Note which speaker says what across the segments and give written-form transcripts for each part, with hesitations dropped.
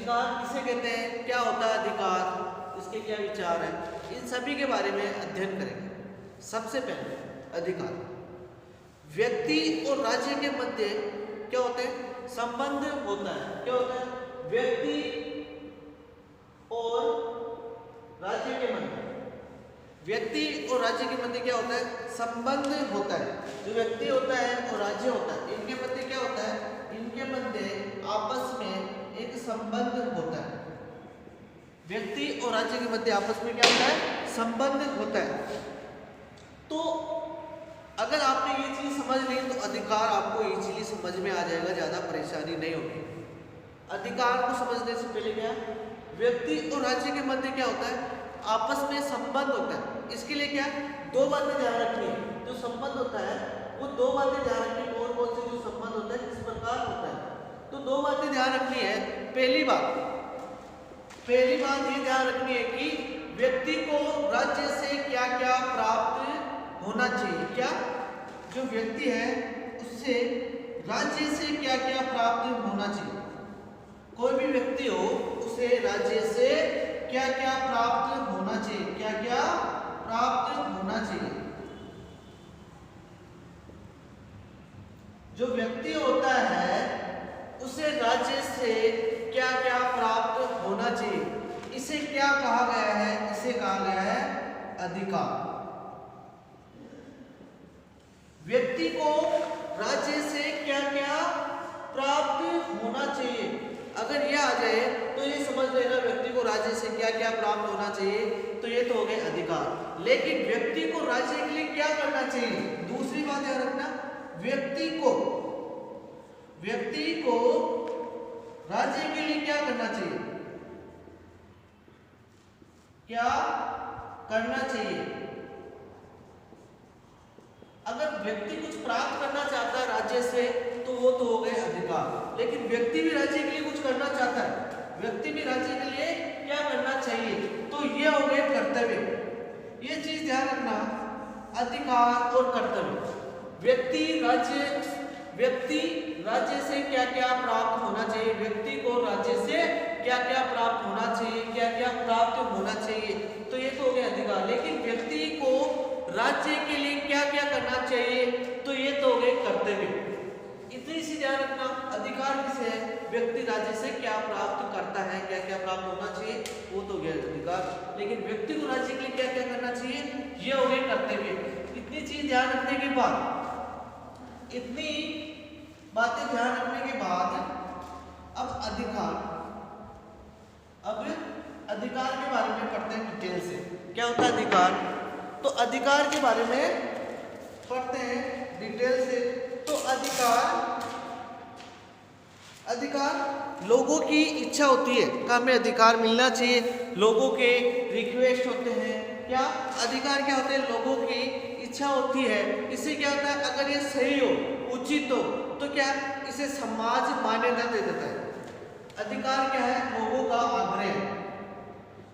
Speaker 1: अधिकार किसे कहते हैं, क्या होता है अधिकार, इसके क्या विचार है, इन सभी के बारे में अध्ययन करेंगे। सबसे पहले अधिकार, व्यक्ति और राज्य के मध्य क्या होते हैं, संबंध होता है। क्या होता है, व्यक्ति और राज्य के मध्य, व्यक्ति और राज्य के मध्य क्या होता है, संबंध होता है। जो व्यक्ति होता है और राज्य होता है, इनके मध्य क्या होता है, इनके मध्य आपस में एक संबंध होता है। व्यक्ति और राज्य के मध्य आपस में क्या होता है, संबंध होता है। तो अगर आपने ये चीज समझ ली तो अधिकार आपको इजीली समझ में आ जाएगा, ज्यादा परेशानी नहीं होगी। अधिकार को समझने से पहले क्या, व्यक्ति और राज्य के मध्य क्या होता है, आपस में संबंध होता है। इसके लिए क्या, दो बातें ध्यान रखनी है। जो संबंध होता है वो दो बातें ध्यान रखनी है। कौन कौन से जो संबंध होता है, किस प्रकार होता है, तो दो बातें ध्यान रखनी है। पहली बात ये ध्यान रखनी है कि व्यक्ति को राज्य से क्या क्या प्राप्त होना चाहिए। क्या, जो व्यक्ति है उससे राज्य से क्या क्या प्राप्त होना चाहिए। कोई भी व्यक्ति हो उसे राज्य से क्या क्या प्राप्त होना चाहिए, क्या क्या प्राप्त होना चाहिए। जो व्यक्ति होता है उसे राज्य से क्या क्या प्राप्त होना चाहिए, इसे क्या कहा गया है, इसे कहा गया है अधिकार। व्यक्ति को राज्य से क्या क्या प्राप्त होना चाहिए, अगर यह आ जाए तो ये समझ लेना व्यक्ति को राज्य से क्या क्या प्राप्त होना चाहिए, तो ये तो हो गए अधिकार। लेकिन व्यक्ति को राज्य के लिए क्या करना चाहिए, दूसरी बात याद रखना, व्यक्ति को राज्य के लिए क्या करना चाहिए, क्या करना चाहिए। अगर व्यक्ति कुछ प्राप्त करना चाहता है राज्य से तो वो तो हो गए अधिकार। लेकिन व्यक्ति भी राज्य के लिए कुछ करना चाहता है, व्यक्ति भी राज्य के लिए क्या करना चाहिए, तो ये हो गए कर्तव्य। ये चीज ध्यान रखना, अधिकार और कर्तव्य। व्यक्ति राज्य से क्या क्या प्राप्त होना चाहिए, व्यक्ति को राज्य से क्या क्या प्राप्त होना चाहिए, क्या क्या प्राप्त होना चाहिए, तो ये तो हो गया अधिकार। लेकिन व्यक्ति को राज्य के लिए क्या क्या करना चाहिए, तो ये तो हो गए कर्तव्य। इतनी सी ध्यान रखना, अधिकार किसे है, व्यक्ति राज्य से क्या प्राप्त करता है, क्या क्या प्राप्त होना चाहिए, वो तो गया अधिकार। लेकिन व्यक्ति को राज्य के लिए क्या क्या करना चाहिए, ये हो गए कर्तव्य। इतनी चीज ध्यान रखने के बाद, इतनी बातें ध्यान रखने के बाद अब अधिकार के बारे में पढ़ते हैं डिटेल से। क्या होता है अधिकार, तो अधिकार के बारे में पढ़ते हैं डिटेल से। तो अधिकार लोगों की इच्छा होती है कि हमें अधिकार मिलना चाहिए, लोगों के रिक्वेस्ट होते हैं। क्या अधिकार क्या होते हैं, लोगों की इच्छा होती है। इससे क्या होता है, अगर ये सही हो, उचित हो, तो क्या इसे समाज मान्यता दे देता है। अधिकार क्या है, लोगों का आग्रह।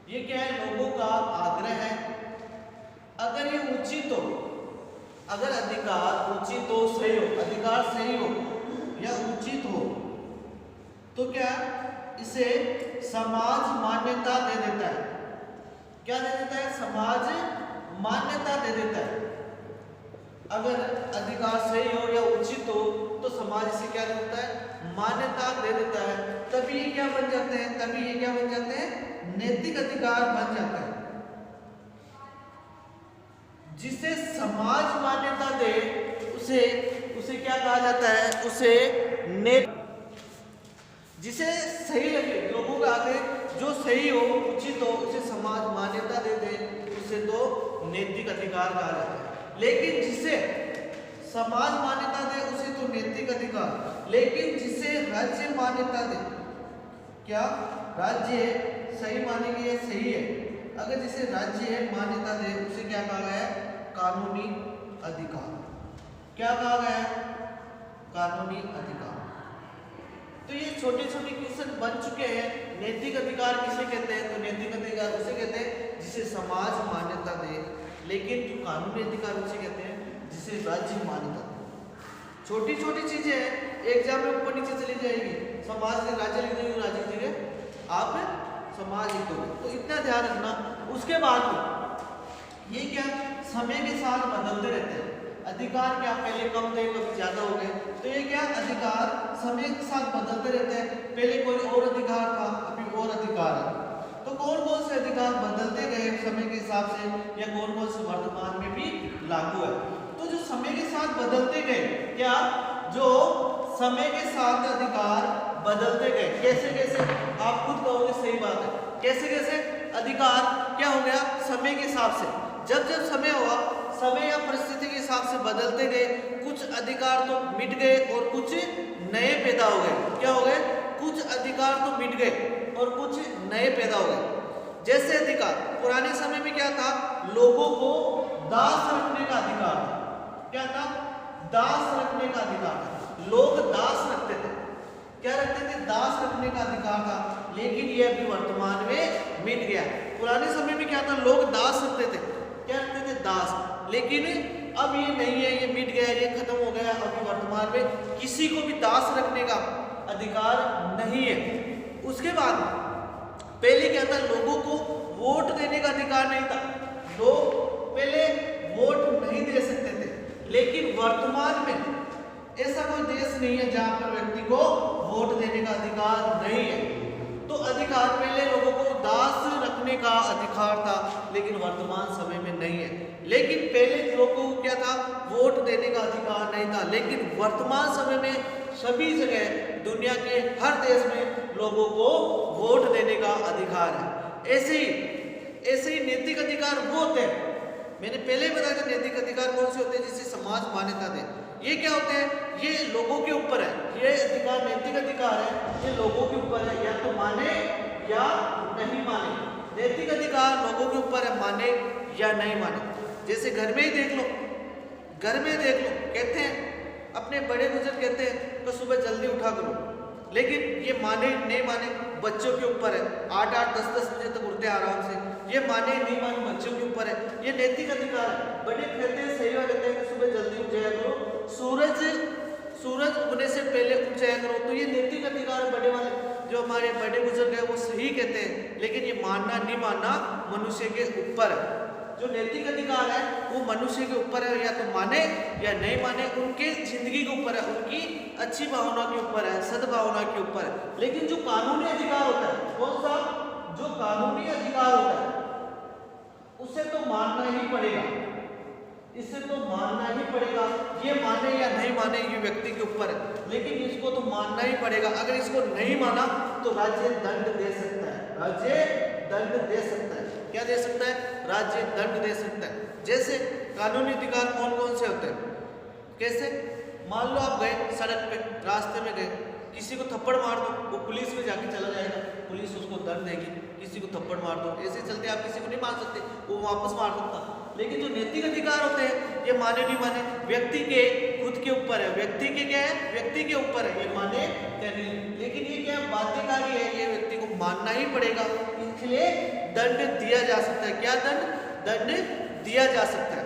Speaker 1: ये क्या है, लोगों का आग्रह है। अगर ये उचित हो, अगर अधिकार उचित हो, सही हो, अधिकार सही हो या उचित हो, तो क्या इसे समाज मान्यता दे देता है। क्या दे देता है, समाज मान्यता दे देता है। अगर अधिकार सही हो या उचित हो तो समाज इसे क्या देता है, मान्यता दे देता है। तभी ये क्या बन जाते हैं, नैतिक अधिकार बन जाता है। जिसे समाज मान्यता दे उसे क्या कहा जाता है, उसे जिसे सही लगे, लोगों का आगे जो सही हो, उचित हो, उसे समाज मान्यता दे दे, उसे तो नैतिक अधिकार कहा जाता है। लेकिन जिसे समाज मान्यता दे उसे तो नैतिक अधिकार, लेकिन जिसे राज्य मान्यता दे, क्या राज्य सही मानेगी, ये सही है, अगर जिसे राज्य मान्यता दे उसे क्या कहा गया है, कानूनी अधिकार। क्या कहा गया है, कानूनी अधिकार। तो ये छोटे छोटे क्वेश्चन बन चुके हैं। नैतिक अधिकार किसे कहते हैं, तो नैतिक अधिकार उसे कहते हैं जिसे समाज मान्यता दे, लेकिन जो कानूनी अधिकार उसे कहते हैं जिसे राज्य मान्यता दे। छोटी छोटी चीजें हैं, एग्जाम में ऊपर नीचे चली जाएगी। समाज से राज्य लिख देंगे, राज्य की जगह आप समाज हित हो गए। तो इतना ध्यान रखना। उसके बाद ये क्या समय के साथ बदलते रहते हैं। अधिकार क्या पहले कम थे कभी ज्यादा हो गए, तो ये क्या अधिकार समय के साथ बदलते रहते हैं। पहले कोई और अधिकार था, अभी और अधिकार है। तो कौन कौन से अधिकार बदलते गए समय के हिसाब से, या कौन कौन से वर्तमान में भी लागू है। तो जो समय के साथ बदलते गए, क्या जो समय के साथ अधिकार बदलते गए, कैसे कैसे आप खुद कहोगे सही बात है, कैसे कैसे अधिकार क्या हो गया समय के हिसाब से। जब जब समय हुआ, समय या परिस्थिति के हिसाब से बदलते गए। कुछ अधिकार तो मिट गए और कुछ नए पैदा हो गए। क्या हो गए, कुछ अधिकार तो मिट गए और कुछ नए पैदा हो गए। जैसे अधिकार पुराने समय में क्या था, लोगों को दास रखने का अधिकार था। क्या था, दास रखने का अधिकार था। लोग दास रखते थे, क्या रखते थे, दास रखने का अधिकार था। लेकिन ये अभी वर्तमान में मिट गया। पुराने समय में क्या था, लोग दास रखते थे, क्या रखते थे, दास। लेकिन अब ये नहीं है, ये मिट गया, ये खत्म हो गया। अभी वर्तमान में किसी को भी दास रखने का अधिकार नहीं है। उसके बाद पहले क्या था, लोगों को वोट देने का अधिकार नहीं था। लोग पहले वोट नहीं दे सकते थे। लेकिन वर्तमान में ऐसा कोई देश नहीं है जहां पर व्यक्ति को वोट देने का अधिकार नहीं है। तो अधिकार पहले लोगों को दास रखने का अधिकार था, लेकिन वर्तमान समय में नहीं है। लेकिन पहले लोगों को क्या था, वोट देने का अधिकार नहीं था। लेकिन वर्तमान समय में सभी जगह दुनिया के हर देश में लोगों को वोट देने का अधिकार है। ऐसे ही नैतिक अधिकार वो होते हैं, मैंने पहले ही बताया था नैतिक अधिकार कौन से होते हैं, जिसे समाज मान्यता दे। ये क्या होते हैं, ये लोगों के ऊपर है। ये अधिकार नैतिक अधिकार है, ये लोगों के ऊपर है, या तो माने या नहीं माने। नैतिक अधिकार लोगों के ऊपर है, माने या नहीं माने। जैसे घर में ही देख लो, कहते हैं अपने बड़े बुजुर्ग कहते हैं तो सुबह जल्दी उठा करो, लेकिन ये माने नहीं माने बच्चों के ऊपर है। 8-8 10-10 बजे तक उठते आराम से, ये माने नहीं माने बच्चों के ऊपर है। ये नैतिक अधिकार है। बड़े कहते हैं, सही बात कहते हैं कि सुबह जल्दी उठ जाया करो, सूरज उगने से पहले उठ जाया करो। तो ये नैतिक अधिकार है बड़े वाले, जो हमारे बड़े बुजुर्ग हैं वो सही कहते हैं। लेकिन ये मानना नहीं मानना मनुष्य के ऊपर है। जो नैतिक अधिकार है वो मनुष्य के ऊपर है, या तो माने या नहीं माने, उनके जिंदगी के ऊपर है, उनकी अच्छी भावना के ऊपर है, सद्भावना के ऊपर है। लेकिन जो कानूनी अधिकार होता है, कौन सा, जो कानूनी अधिकार होता है, उसे तो मानना ही पड़ेगा, इसे तो मानना ही पड़ेगा। ये माने या नहीं माने ये व्यक्ति के ऊपर है, लेकिन इसको तो मानना ही पड़ेगा। अगर इसको नहीं माना तो राज्य दंड दे सकता है, राज्य दंड दे सकता है। क्या दे सकता है, राज्य दंड दे सकता है। जैसे कानूनी अधिकार कौन कौन से होते हैं, कैसे, मान लो आप गए सड़क पे, रास्ते में गए, किसी को थप्पड़ मार दो, वो पुलिस में जाके चला जाएगा, पुलिस उसको दंड देगी। किसी को थप्पड़ मार दो, ऐसे चलते आप किसी को नहीं मार सकते, वो वापस मार सकता। लेकिन जो नैतिक अधिकार होते हैं, ये माने नहीं माने व्यक्ति के खुद के ऊपर है, व्यक्ति के क्या है, व्यक्ति के ऊपर है, ये माने या नहीं। लेकिन ये क्या बाध्यकारी है, ये व्यक्ति को मानना ही पड़ेगा, इसलिए दंड दिया जा सकता है। क्या दंड दिया जा सकता है।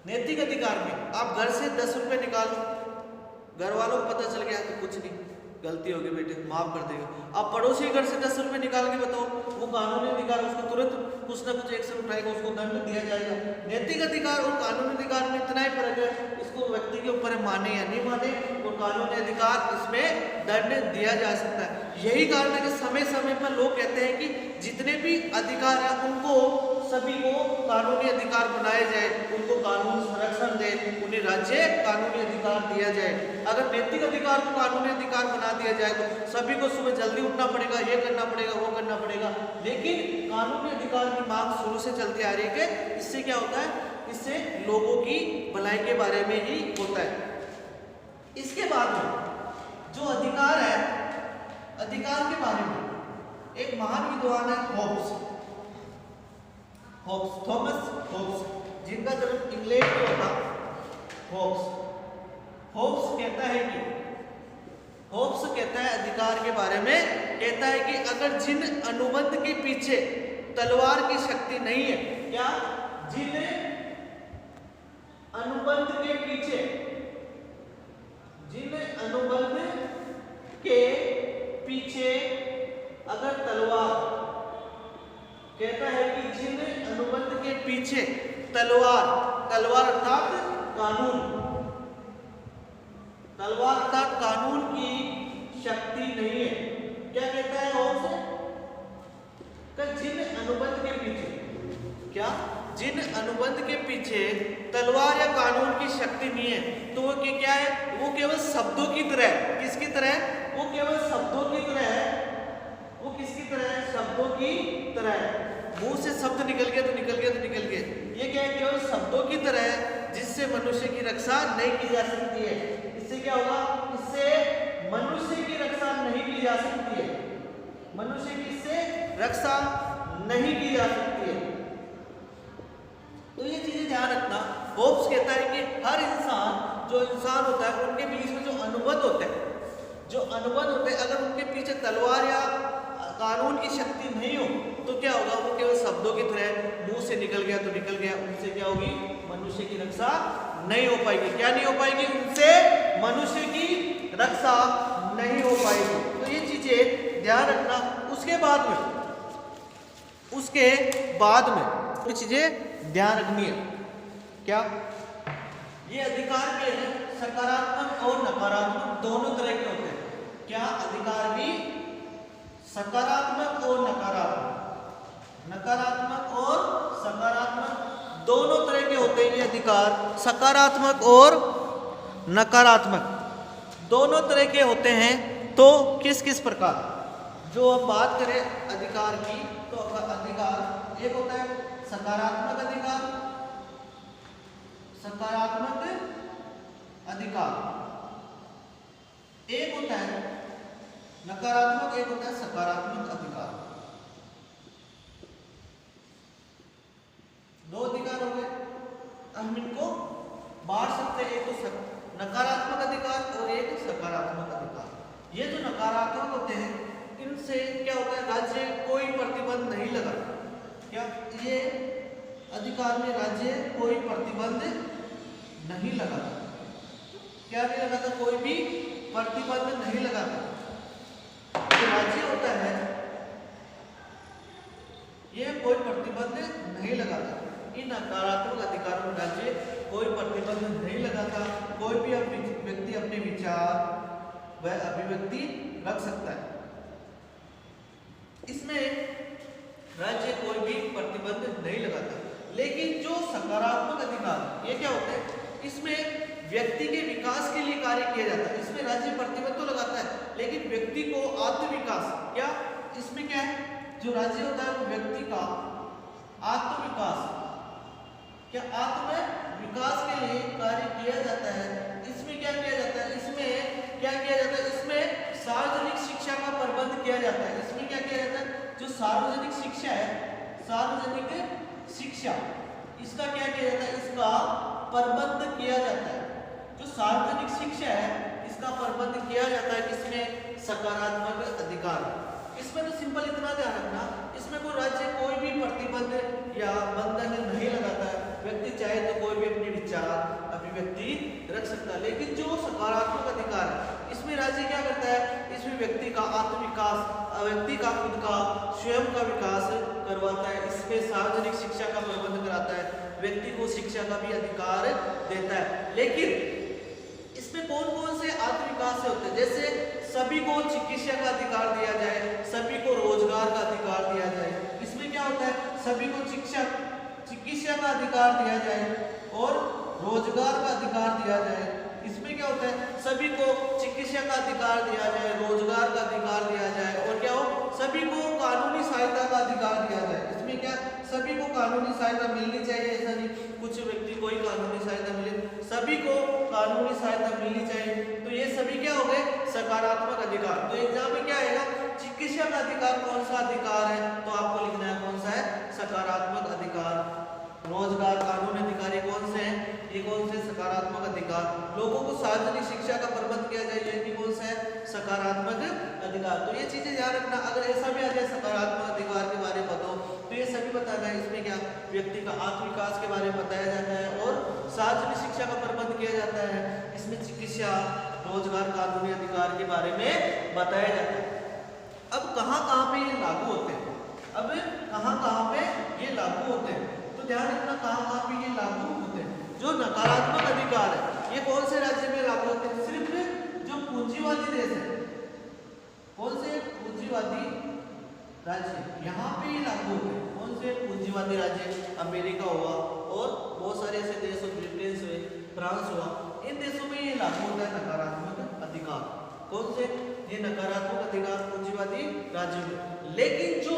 Speaker 1: नैतिक अधिकार में आप घर से 10 रुपए निकालो, घर वालों को पता चल गया तो कुछ नहीं, गलती होगी बेटे माफ कर देगा। आप पड़ोसी घर से 10 रुपए निकाल के बताओ, वो कानूनी अधिकार, उसको तुरंत कुछ ना कुछ एक्शन उठाएगा, उसको दंड दिया जाएगा। नैतिक अधिकार और कानूनी अधिकार में इतना ही फर्क है, इसको व्यक्ति के ऊपर माने या नहीं माने, और कानूनी अधिकार इसमें दंड दिया जा सकता है। यही कारण है कि समय समय पर लोग कहते हैं कि जितने भी अधिकार है उनको सभी को कानूनी अधिकार बनाया जाए, उनको कानून संरक्षण दे, उन्हें राज्य कानूनी अधिकार दिया जाए। अगर नैतिक अधिकार को कानूनी अधिकार बना दिया जाए तो सभी को सुबह जल्दी उठना पड़ेगा, ये करना पड़ेगा, वो करना पड़ेगा। लेकिन कानूनी अधिकार की मांग शुरू से चलती आ रही है कि इससे क्या होता है, इससे लोगों की भलाई के बारे में ही होता है। इसके बाद में जो अधिकार है, अधिकार के बारे में एक महान विद्वान है थॉमस होब्स, जिनका जन्म इंग्लैंड में हुआ। होब्स कहता है अधिकार के बारे में, कहता है कि अगर जिन अनुबंध के पीछे तलवार की शक्ति नहीं है, क्या, जिन अनुबंध के पीछे, जिन अनुबंध के पीछे अगर तलवार कहता है कि जिन अनुबंध के पीछे तलवार अर्थात कानून, तलवार अर्थात कानून की शक्ति नहीं है, क्या कहता है और से जिन अनुबंध के पीछे, क्या जिन अनुबंध के पीछे तलवार या कानून की शक्ति नहीं है, तो वो क्या है, वो केवल शब्दों की तरह है। किसकी तरह है? वो केवल शब्दों की तरह है। वो किसकी तरह है? शब्दों की तरह है। मुंह से शब्द निकल गया तो निकल गया तो निकल गया, ये क्या है, केवल शब्दों की तरह है, जिससे मनुष्य की रक्षा नहीं की जा सकती है। इससे क्या होगा? इससे मनुष्य की रक्षा नहीं की जा सकती है, मनुष्य की इससे रक्षा नहीं की जा सकती है। तो ये चीजें ध्यान रखना। होब्स कहता है कि हर इंसान, जो इंसान होता है उनके बीच में जो अनुबंध होते हैं, अगर उनके पीछे तलवार या कानून की शक्ति नहीं हो तो क्या होगा, वो केवल शब्दों की तरह मुंह से निकल गया तो निकल गया, उनसे क्या होगी, मनुष्य की रक्षा नहीं हो पाएगी। क्या नहीं हो पाएगी? उनसे मनुष्य की रक्षा नहीं हो पाएगी। तो ये चीजें ध्यान रखना। उसके बाद में कुछ चीजें ध्यान रखनी है। क्या? ये अधिकार के हैं सकारात्मक और नकारात्मक दोनों तरह के होते हैं। क्या? अधिकार भी सकारात्मक और नकारात्मक और सकारात्मक दोनों तरह के होते हैं। ये अधिकार सकारात्मक और नकारात्मक दोनों तरह के होते हैं। तो किस किस प्रकार, जो अब बात करें अधिकार की, तो अधिकार एक होता है सकारात्मक अधिकार, एक होता है नकारात्मक, एक होता है सकारात्मक अधिकार। दो अधिकार हो गए। हम इनको बांट सकते हैं, एक तो नकारात्मक अधिकार और एक सकारात्मक अधिकार। ये जो नकारात्मक होते हैं, इनसे क्या होता है, राज्य कोई प्रतिबंध नहीं लगाता। क्या? ये अधिकार में राज्य कोई प्रतिबंध नहीं लगाता। क्या नहीं लगाता? कोई भी प्रतिबंध नहीं लगाता। जो राज्य होता है ये कोई प्रतिबंध नहीं लगाता। इन नकारात्मक अधिकारों में राज्य कोई प्रतिबंध नहीं लगाता। कोई भी व्यक्ति अपने विचार व अभिव्यक्ति रख सकता है। इसमें राज्य कोई भी प्रतिबंध नहीं लगाता। लेकिन जो सकारात्मक अधिकार, ये क्या होते हैं, इसमें व्यक्ति के विकास के लिए कार्य किया जाता है। इसमें राज्य प्रतिबंध तो लगाता है, लेकिन व्यक्ति को आत्मविकास, क्या इसमें क्या है, जो राज्य होता है वो व्यक्ति का आत्मविकास, क्या आत्म विकास के लिए कार्य किया जाता है। इसमें क्या किया जाता है, इसमें क्या किया जाता है, इसमें सार्वजनिक शिक्षा का प्रबंध किया जाता है। इसमें क्या किया जाता है, जो सार्वजनिक शिक्षा है, सार्वजनिक शिक्षा, इसका क्या किया जाता है, इसका प्रबंध किया जाता है। जो सार्वजनिक शिक्षा है इसका प्रबंध किया जाता है। किसमें? सकारात्मक अधिकार। इसमें तो सिंपल इतना ध्यान रखना, इसमें कोई राज्य कोई भी प्रतिबंध या बंधन नहीं लगाता है। व्यक्ति चाहे तो कोई भी अपने विचार अभिव्यक्ति रख सकता है। लेकिन जो सकारात्मक अधिकार है, इसमें राज्य क्या करता है, इसमें व्यक्ति का आत्मविकास, व्यक्ति का खुद का स्वयं का विकास करवाता है। इसमें सार्वजनिक शिक्षा का प्रबंध कराता है, व्यक्ति को शिक्षा का भी अधिकार देता है। लेकिन इसमें कौन कौन से आत्मविकास से होते हैं, जैसे सभी को चिकित्सा का अधिकार दिया जाए, सभी को रोजगार का अधिकार दिया जाए। इसमें क्या होता है, सभी को चिकित्सा का अधिकार दिया जाए और रोजगार का अधिकार दिया जाए। इसमें क्या होता है, सभी को चिकित्सा का अधिकार दिया जाए, रोजगार का अधिकार दिया जाए और क्या हो, सभी को कानूनी सहायता का अधिकार दिया जाए। इसमें क्या, सभी को कानूनी सहायता मिलनी चाहिए, ऐसा नहीं कुछ व्यक्ति को ही कानूनी सहायता मिले, सभी को कानूनी सहायता मिलनी चाहिए। तो ये सभी क्या हो गए, सकारात्मक अधिकार। तो एग्जाम में क्या आएगा, चिकित्सा का अधिकार कौन सा अधिकार है, तो आपको लिखना है कौन सा है, सकारात्मक अधिकार। रोजगार कानूनी अधिकारी कौन से हैं, ये कौन से, सकारात्मक अधिकार। लोगों को सार्वजनिक शिक्षा का प्रबंध किया जाए, ये भी कौन सा है, सकारात्मक अधिकार। तो ये चीजें ध्यान रखना। अगर ऐसा भी आ जाए सकारात्मक अधिकार के बारे में बताओ, तो ये सभी बताना है। इसमें क्या, व्यक्ति का आत्मविकास के बारे में बताया जाता है और सार्वजनिक शिक्षा का प्रबंध किया जाता है। इसमें चिकित्सा, रोजगार, कानूनी अधिकार के बारे में बताया जाता है। अब कहाँ कहाँ पे ये लागू होते हैं, अब कहाँ कहाँ पे ये लागू होते हैं, तो ध्यान रखना कहाँ कहाँ पे ये लागू होते हैं। जो नकारात्मक अधिकार है ये कौन से राज्य में लागू होते हैं, सिर्फ जो पूंजीवादी देश है, कौन से पूंजीवादी राज्य यहाँ पे ही लागू होते हैं। कौन से पूंजीवादी राज्य, अमेरिका हुआ और बहुत सारे ऐसे देश, ब्रिटेन हुए, फ्रांस हुआ, इन देशों में ये लागू होता है नकारात्मक अधिकार। कौन से, ये नकारात्मक अधिकार पूंजीवादी राज्यों में। लेकिन जो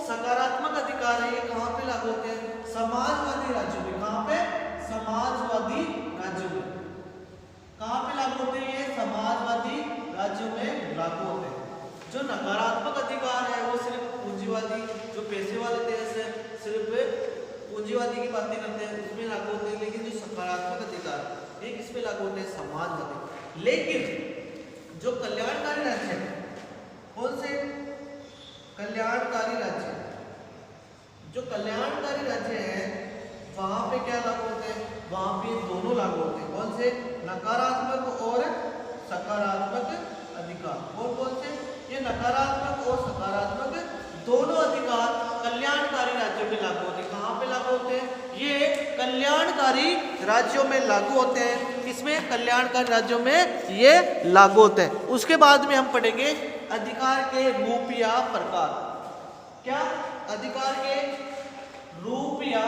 Speaker 1: सकारात्मक अधिकार है ये कहाँ पे लागू होते हैं, समाजवादी राज्यों में। कहाँ पे, समाजवादी राज्यों में। कहाँ पे लागू होते हैं, ये समाजवादी राज्यों में लागू होते हैं। जो नकारात्मक अधिकार है वो सिर्फ पूंजीवादी, जो पैसे वाले देश है सिर्फ पूंजीवादी की बातें करते हैं उसमें लागू होते हैं। लेकिन जो सकारात्मक अधिकार ये किस पे लागू होते हैं, समाजवादी। लेकिन जो कल्याणकारी राज्य है, कौन से कल्याणकारी राज्य, जो कल्याणकारी राज्य है वहां पे क्या लागू होते हैं, वहां पे दोनों लागू होते हैं। कौन से, नकारात्मक और सकारात्मक अधिकार। और कौन से, ये नकारात्मक और सकारात्मक दोनों अधिकार कल्याणकारी राज्यों में लागू होते हैं। कहाँ पे लागू होते हैं, ये कल्याणकारी राज्यों में लागू होते हैं। किसमें, कल्याणकारी राज्यों में ये लागू होते हैं। उसके बाद में हम पढ़ेंगे अधिकार के रूप या प्रकार। क्या, अधिकार के रूप या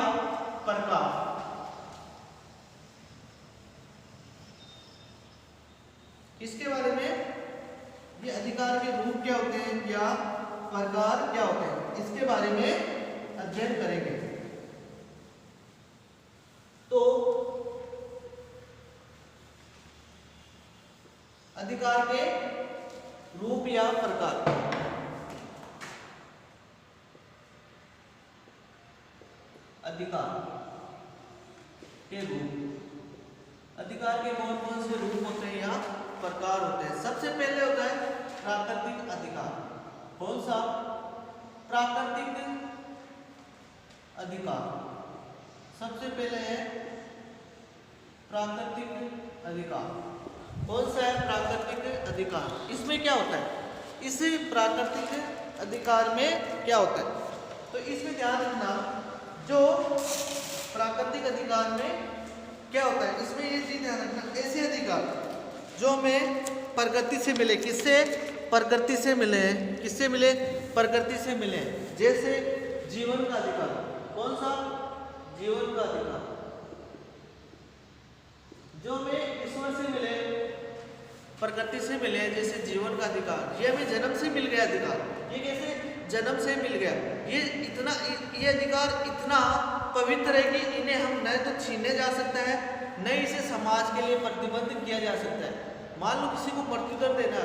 Speaker 1: प्रकार। इसके बारे में, ये अधिकार के रूप क्या होते हैं या प्रकार क्या होते हैं, इसके बारे में अध्ययन करेंगे। तो अधिकार के रूप या प्रकार, अधिकार के रूप, अधिकार के कौन कौन से रूप होते हैं या प्रकार होते हैं। सबसे पहले होता है प्राकृतिक अधिकार। कौन सा, प्राकृतिक अधिकार। सबसे पहले है प्राकृतिक अधिकार। कौन सा है प्राकृतिक अधिकार, इसमें क्या होता है, इस प्राकृतिक अधिकार में क्या होता है, तो इसमें ध्यान रखना जो प्राकृतिक अधिकार में क्या होता है, इसमें ये चीज ध्यान रखना, ऐसे अधिकार जो हमें प्रकृति से मिले, किससे, प्रकृति से मिले हैं, किससे मिले, प्रकृति से मिले हैं। जैसे जीवन का अधिकार। कौन सा, जीवन का अधिकार जो हमें ईश्वर से मिले, प्रकृति से मिले, जैसे जीवन का अधिकार, ये हमें जन्म से मिल गया अधिकार। ये कैसे, जन्म से मिल गया। ये इतना, ये अधिकार इतना पवित्र है कि इन्हें हम न तो छीने जा सकता है, न इसे समाज के लिए प्रतिबंध किया जा सकता है। मान लो किसी को मृत्युदंड देना है,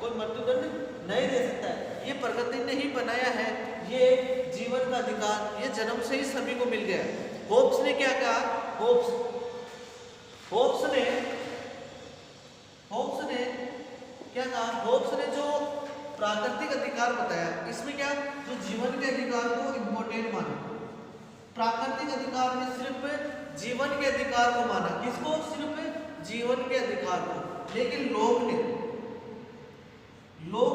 Speaker 1: कोई मृत्युदंड नहीं दे सकता है। ये प्रकृति ने ही बनाया है, ये जीवन का अधिकार, ये जन्म से ही सभी को मिल गया। होब्स ने क्या कहा, होब्स ने क्या कहा, होब्स ने जो प्राकृतिक अधिकार बताया, इसमें क्या, जो जीवन के अधिकार को इंपॉर्टेंट माना। प्राकृतिक अधिकार में सिर्फ जीवन के अधिकार को माना, किसको, सिर्फ जीवन के अधिकार को। लेकिन लोग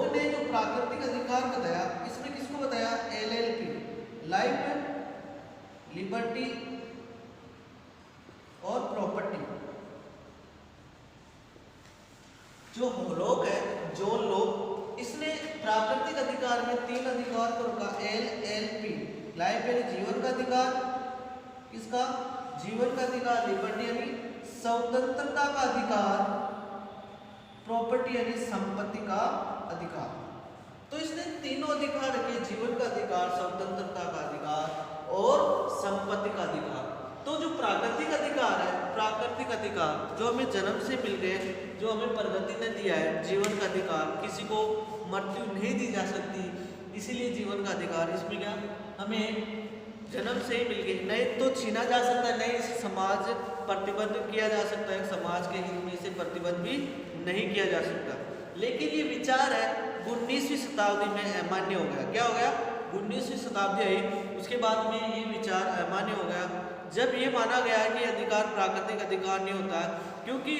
Speaker 1: ने जो प्राकृतिक अधिकार बताया, इसमें किसको बताया, LLP, लाइफ, लिबर्टी और प्रॉपर्टी। जो लोग है, जो लोग, इसने प्राकृतिक अधिकार में 3 अधिकार को रखा, LLP, लाइफ यानी जीवन का अधिकार, किसका, जीवन का अधिकार, लिबर्टी यानी स्वतंत्रता का अधिकार, प्रॉपर्टी यानी संपत्ति का अधिकार। तो इसने तीनों अधिकार रखे, जीवन का अधिकार, स्वतंत्रता का अधिकार और संपत्ति का अधिकार। तो जो प्राकृतिक अधिकार है, प्राकृतिक अधिकार जो हमें जन्म से मिल गए, जो हमें प्रकृति ने दिया है, जीवन का अधिकार, किसी को मृत्यु नहीं दी जा सकती, इसीलिए जीवन का अधिकार, इसमें क्या, हमें जन्म से ही मिल गई, नहीं तो छीना जा सकता है, नहीं इसे समाज प्रतिबंध किया जा सकता है, समाज के हित में इसे प्रतिबंध भी नहीं किया जा सकता। लेकिन ये विचार है 19वीं शताब्दी में अमान्य हो गया। क्या हो गया, 19वीं शताब्दी आई, उसके बाद में ये विचार अमान्य हो गया, जब ये माना गया कि अधिकार प्राकृतिक अधिकार नहीं होता, क्योंकि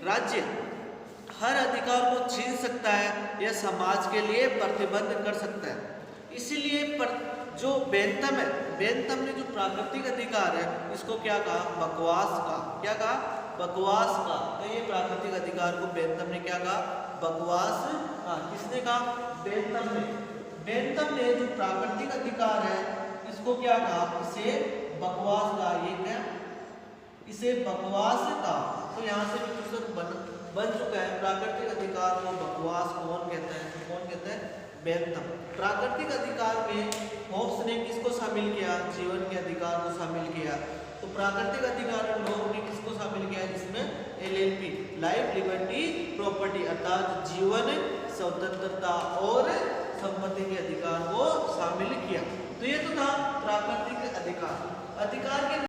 Speaker 1: राज्य हर अधिकार को छीन सकता है या समाज के लिए प्रतिबंध कर सकता है। इसीलिए जो बेंथम है, बेंथम ने जो प्राकृतिक अधिकार है इसको क्या कहा? बकवास कहा। क्या कहा? बकवास कहा। तो ये प्राकृतिक अधिकार को बेंथम ने क्या कहा? बकवास। किसने कहा? बेंथम ने। बेंथम ने जो प्राकृतिक अधिकार है इसको क्या कहा? इसे बकवास कहा। ये क्या? इसे बकवास कहा। तो यहाँ से भी क्वेश्चन बन चुका है। प्राकृतिक अधिकार को बकवास कौन कहता है? कौन कहता है? बेंथम। प्राकृतिक अधिकार में होब्स ने किसको शामिल किया? जीवन के अधिकार को शामिल किया। तो प्राकृतिक अधिकार में लोग ने किसको शामिल किया? जिसमें LLP, लाइफ, लिबर्टी, प्रॉपर्टी, अर्थात जीवन, स्वतंत्रता और संपत्ति के अधिकार को शामिल किया। तो ये तो था प्राकृतिक अधिकार। अधिकार